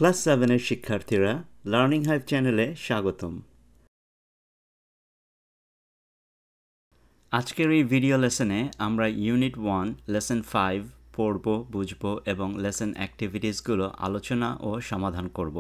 Class 7 এর শিক্ষার্থীরা learning hive চ্যানেলে স্বাগতম। আজকের এই ভিডিও লেসনে আমরা ইউনিট 1 লেসন 5 পড়ব, বুঝব এবং লেসন অ্যাক্টিভিটিসগুলো আলোচনা ও সমাধান করব।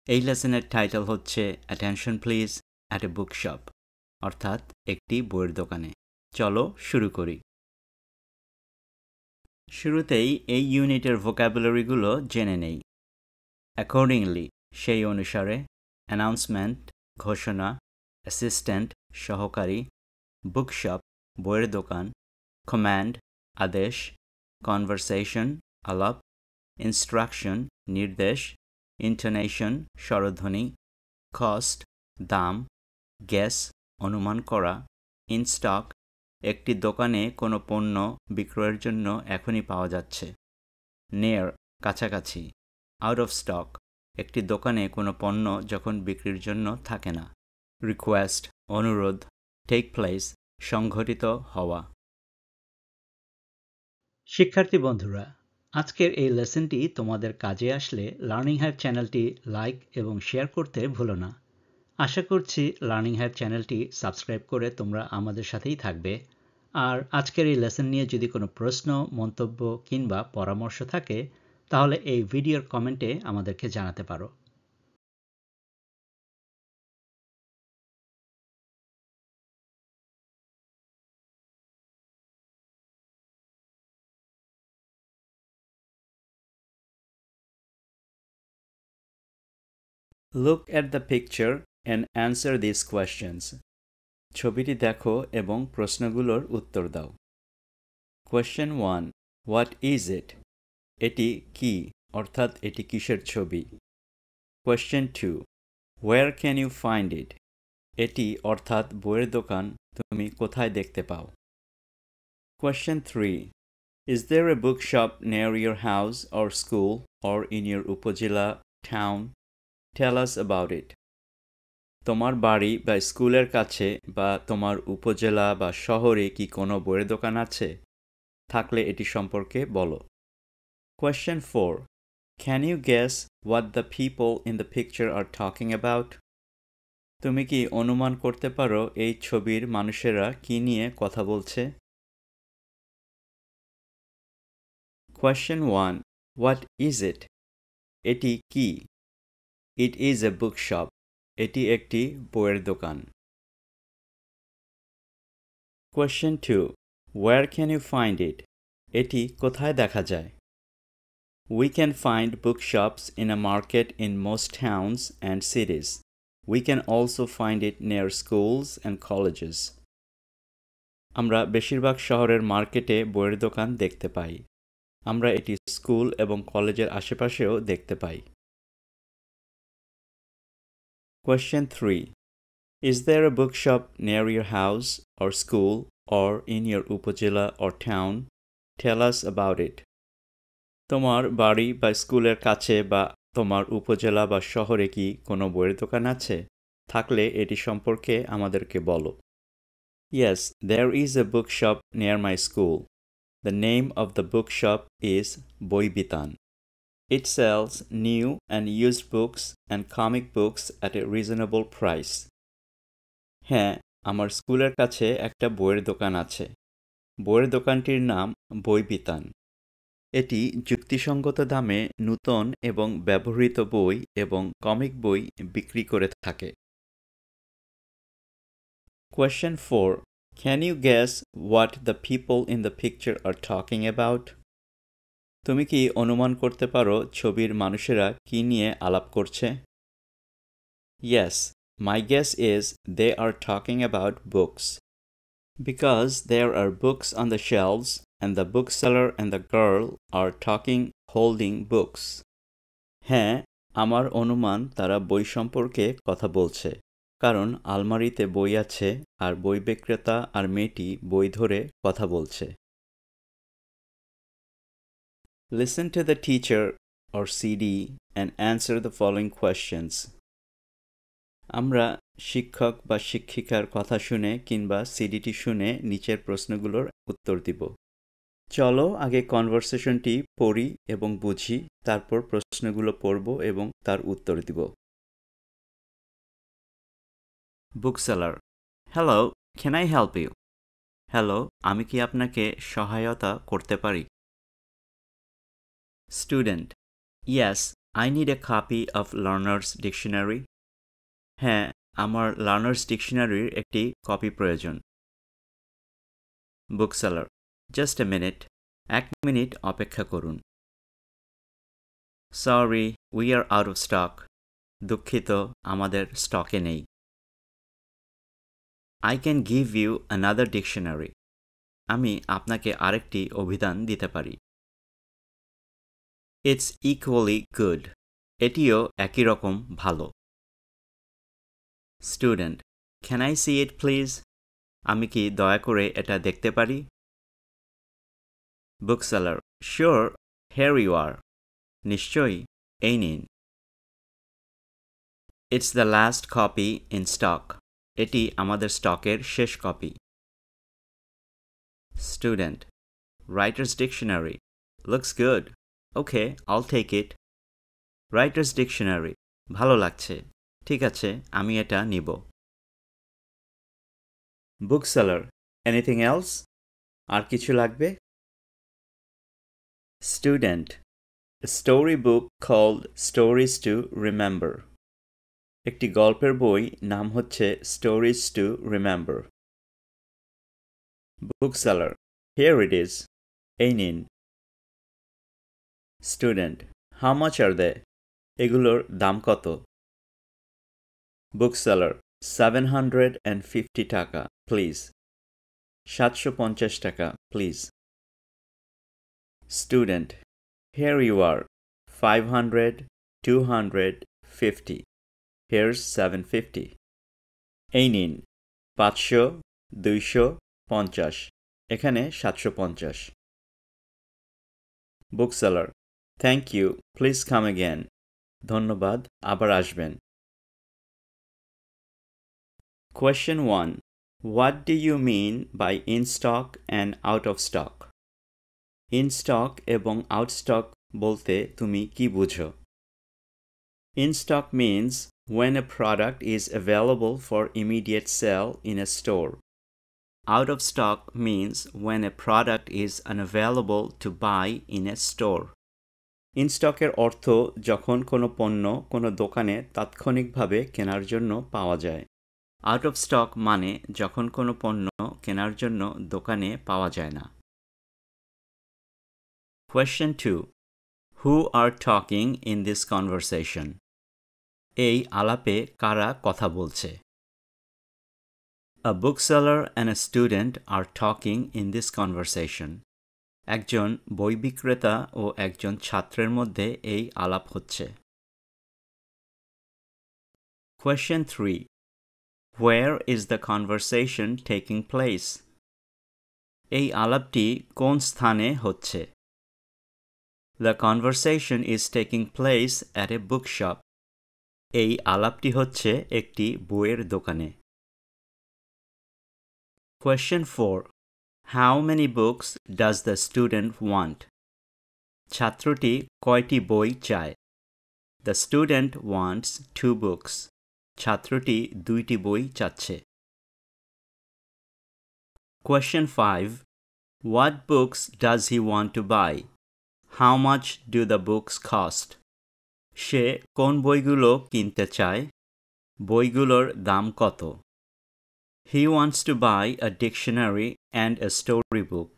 এই লেসনের টাইটেল হচ্ছে attention please at a book shop, অর্থাৎ একটি বইয়ের দোকানে। চলো শুরু করি। শুরুতেই এই ইউনিটের ভোকাবুলারিগুলো জেনে নেই। অ্যাকর্ডিংলি সেই অনুসারে, অ্যানাউন্সমেন্ট ঘোষণা, অ্যাসিস্ট্যান্ট সহকারী, বুকশপ বইয়ের দোকান, কমান্ড আদেশ, কনভারসেশন আলাপ, ইনস্ট্রাকশন নির্দেশ, ইন্টোনেশন স্বরধ্বনি, কস্ট দাম, গেস অনুমান করা, ইন স্টক একটি দোকানে কোনো পণ্য বিক্রয়ের জন্য এখনই পাওয়া যাচ্ছে, নিয়ার কাছাকাছি, আউট অফ স্টক একটি দোকানে কোনো পণ্য যখন বিক্রির জন্য থাকে না, রিকোয়েস্ট অনুরোধ, টেক প্লেস সংঘটিত হওয়া। শিক্ষার্থী বন্ধুরা, আজকের এই লেসনটি তোমাদের কাজে আসলে লার্নিং হাইভ চ্যানেলটি লাইক এবং শেয়ার করতে ভুলো না। আশা করছি লার্নিং হাইভ চ্যানেলটি সাবস্ক্রাইব করে তোমরা আমাদের সাথেই থাকবে। আর আজকের এই লেসন নিয়ে যদি কোনো প্রশ্ন, মন্তব্য কিংবা পরামর্শ থাকে তাহলে এই ভিডিওর কমেন্টে আমাদেরকে জানাতে পারো। Look at the picture and answer these questions. ছবিটি দেখো এবং প্রশ্নগুলোর উত্তর দাও। Question 1. What is it? এটি কি, অর্থাৎ এটি কিসের ছবি? Question 2. Where can you find it? এটি অর্থাৎ বইয়ের দোকান তুমি কোথায় দেখতে পাও? Question 3. Is there a bookshop near your house or school or in your উপজেলা town? Tell us about it. তোমার বাড়ি বা স্কুলের কাছে বা তোমার উপজেলা বা শহরে কি কোনো বইয়ের দোকান আছে? থাকলে এটি সম্পর্কে বলো। Question 4. Can you guess what the people in the picture are talking about? তুমি কি অনুমান করতে পারো এই ছবির মানুষেরা কি নিয়ে কথা বলছে? Question 1. What is it? এটি কি? It is a bookshop. এটি একটি বইয়ের দোকান। Question 2. Where can you find it? এটি কোথায় দেখা যায়? We can find bookshops in a market in most towns and cities. We can also find it near schools and colleges. আমরা বেশিরভাগ শহরের মার্কেটে বইয়ের দোকান দেখতে পাই। আমরা এটি স্কুল এবং কলেজের আশেপাশেও দেখতে পাই। Question 3. Is there a bookshop near your house or school or in your উপজেলা or town? Tell us about it. তোমার বাড়ি বা স্কুলের কাছে বা তোমার উপজেলা বা শহরে কি কোনো বইয়ের দোকান আছে? থাকলে এটি সম্পর্কে আমাদেরকে বলো। Yes, there is a bookshop near my school. The name of the bookshop is Boibitan. It sells new and used books and comic books at a reasonable price. হ্যাঁ, আমার স্কুলের কাছে একটা বইয়ের দোকান আছে। বইয়ের দোকানটির নাম বইবিতান। এটি যুক্তিসঙ্গত দামে নূতন এবং ব্যবহৃত বই এবং কমিক বই বিক্রি করে থাকে। Question 4. Can you guess what the people in the picture are talking about? তুমি কি অনুমান করতে পারো ছবির মানুষেরা কি নিয়ে আলাপ করছে? Yes, my guess is they are talking about books. Because there are books on the shelves and the bookseller and the girl are talking holding books. হ্যাঁ, আমার অনুমান তারা বই সম্পর্কে কথা বলছে, কারণ আলমারিতে বই আছে আর বই বিক্রেতা আর মেয়েটি বই ধরে কথা বলছে। Listen to the teacher or CD and answer the following questions. আমরা শিক্ষক বা শিক্ষিকার কথা শুনে কিংবা সিডিটি শুনে নিচের প্রশ্নগুলোর উত্তর দিব। চলো আগে কনভারসেশনটি পড়ি এবং বুঝি, তারপর প্রশ্নগুলো পড়ব এবং তার উত্তর দিব। Bookseller: hello, can I help you? Hello, আমি কি আপনাকে সহায়তা করতে পারি? Student: yes, I need a copy of learner's dictionary. হ্যাঁ, আমার লার্নার্স ডিকশনারির একটি কপি প্রয়োজন। Bookseller: just a minute, 1 minute অপেক্ষা করুন। Sorry, we are out of stock. দুঃখিত, আমাদের স্টকে নেই। I can give you another dictionary. আমি আপনাকে আরেকটি অভিধান দিতে পারি। It's equally good. এটিও একই রকম ভালো। Student: Can I see it please? আমি কি দয়া করে এটা দেখতে পারি? Bookseller: Sure, here you are. নিশ্চয়ই, এই নিন। It's the last copy in stock. এটি আমাদের স্টকের শেষ copy. Student: Writer's Dictionary. Looks good. Okay, I'll take it. Writer's Dictionary. ভালো লাগছে। ঠিক আছে, আমি এটা নিব। Bookseller: Anything else? আর কিছু লাগবে? Student: A storybook called Stories to Remember. একটি গল্পের বই, নাম হচ্ছে Stories to Remember. Bookseller: Here it is. এই নিন। Student: How much are they? এগুলোর দাম কত? Bookseller: 750 টাকা, প্লিজ। 750 টাকা, please. Student: Here you are. 500, 250. Here's 750. এই নিন। 500, 250, এখানে 750। Bookseller: Thank you. Please come again. ধন্যবাদ, আবার আসবেন। Question 1. What do you mean by in stock and out of stock? In stock এবং out stock বলতে তুমি কি বুঝো? In stock means when a product is available for immediate sale in a store. Out of stock means when a product is unavailable to buy in a store. In stock এর অর্থ যখন কোনো পণ্য কোনো দোকানে তাৎক্ষণিকভাবে কেনার জন্য পাওয়া যায়। Out of stock মানে যখন কোনো পণ্য কেনার জন্য দোকানে পাওয়া যায় না। Question 2. Who are talking in this conversation? এই আলাপে কারা কথা বলছে? A bookseller and a student are talking in this conversation. একজন বই বিক্রেতা ও একজন ছাত্রের মধ্যে এই আলাপ হচ্ছে। Question 3. Where is the conversation taking place? এই আলাপটি কোন স্থানে হচ্ছে? The conversation is taking place at a bookshop. এই আলাপটি হচ্ছে একটি বইয়ের দোকানে। Question 4. How many books does the student want? ছাত্রটি কয়টি বই চায়? The student wants 2 books. ছাত্রটি 2টি বই চাচ্ছে। Question 5. What books does he want to buy? How much do the books cost? সে কোন বইগুলো কিনতে চায়? বইগুলোর দাম কত? He wants to buy a dictionary and a storybook.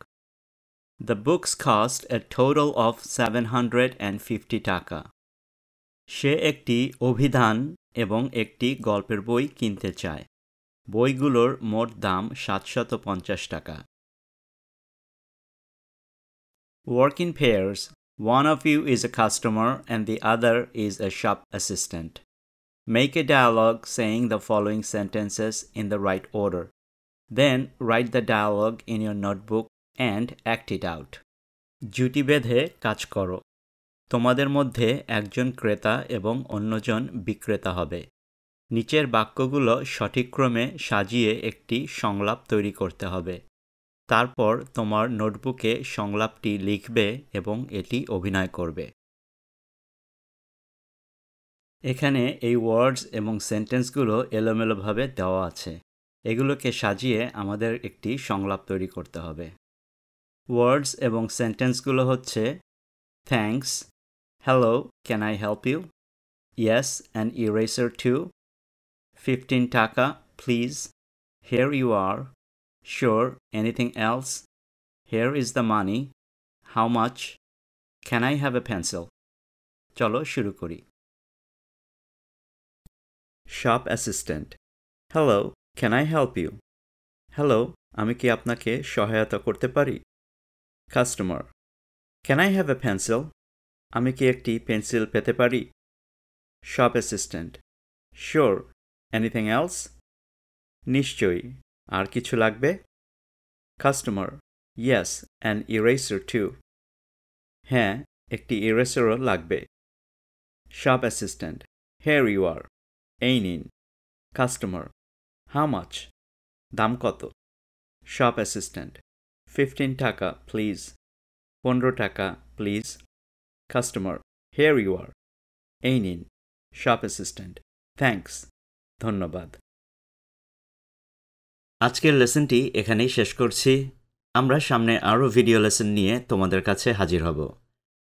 The books cost a total of 750 টাকা. সে একটি অভিধান এবং একটি গল্পের বই কিনতে চায়। বইগুলোর মোট দাম 750 টাকা। Work in pairs. One of you is a customer and the other is a shop assistant. Make a dialogue saying the following sentences in the right order. Then write the dialogue in your notebook and act it out. জুটি বেঁধে কাজ করো। তোমাদের মধ্যে একজন ক্রেতা এবং অন্যজন বিক্রেতা হবে। নিচের বাক্যগুলো সঠিক ক্রমে সাজিয়ে একটি সংলাপ তৈরি করতে হবে। তারপর তোমার নোটবুকে সংলাপটি লিখবে এবং এটি অভিনয় করবে। এখানে এই ওয়ার্ডস এবং সেন্টেন্সগুলো এলোমেলোভাবে দেওয়া আছে। এগুলোকে সাজিয়ে আমাদের একটি সংলাপ তৈরি করতে হবে। ওয়ার্ডস এবং সেন্টেন্সগুলো হচ্ছে thanks, hello, can I help you, yes, an eraser too, 15 টাকা, please, here you are, sure, anything else, here is the money, how much, can I have a pencil. চলো শুরু করি। Shop assistant, hello, can I help you? Hello, আমি কি আপনাকে সহায়তা করতে পারি? Customer, can I have a pencil? আমি কি একটি পেন্সিল পেতে পারি? Shop assistant, sure, anything else? নিশ্চয়ই, আর কিছু লাগবে? Customer, yes, an eraser too. হ্যাঁ, একটি ইরেজারও লাগবে। Shop assistant, here you are, এই নিন। Customer, how much? দাম কত? শপ অ্যাসিস্ট্যান্ট, 15 টাকা, প্লিজ। 15 টাকা, please. Customer, here you are, এই নিন। শপ অ্যাসিস্ট্যান্ট, থ্যাঙ্কস, ধন্যবাদ। আজকের লেসনটি এখানেই শেষ করছি। আমরা সামনে আরও ভিডিও লেসন নিয়ে তোমাদের কাছে হাজির হব।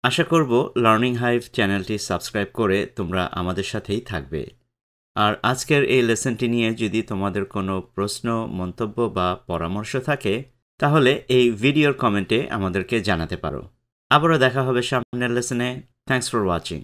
আশা করব লার্নিং হাইভ চ্যানেলটি সাবস্ক্রাইব করে তোমরা আমাদের সাথেই থাকবে। আর আজকের এই লেসনটি নিয়ে যদি তোমাদের কোনো প্রশ্ন, মন্তব্য বা পরামর্শ থাকে তাহলে এই ভিডিওর কমেন্টে আমাদেরকে জানাতে পারো। আবারও দেখা হবে সামনের লেসনে। Thanks for watching.